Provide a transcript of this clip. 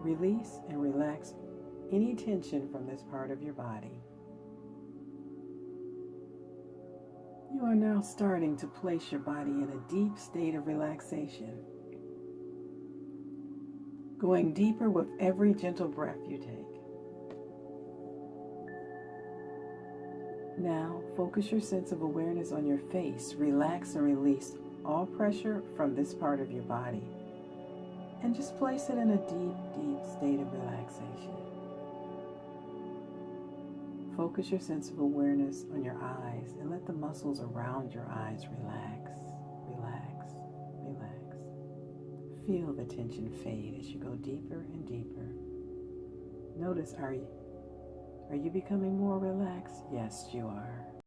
Release and relax any tension from this part of your body. You are now starting to place your body in a deep state of relaxation, going deeper with every gentle breath you take. Now, focus your sense of awareness on your face. Relax and release all pressure from this part of your body, and just place it in a deep, deep state of relaxation. Focus your sense of awareness on your eyes and let the muscles around your eyes relax, relax, relax. Feel the tension fade as you go deeper and deeper. Notice, are you becoming more relaxed? Yes, you are.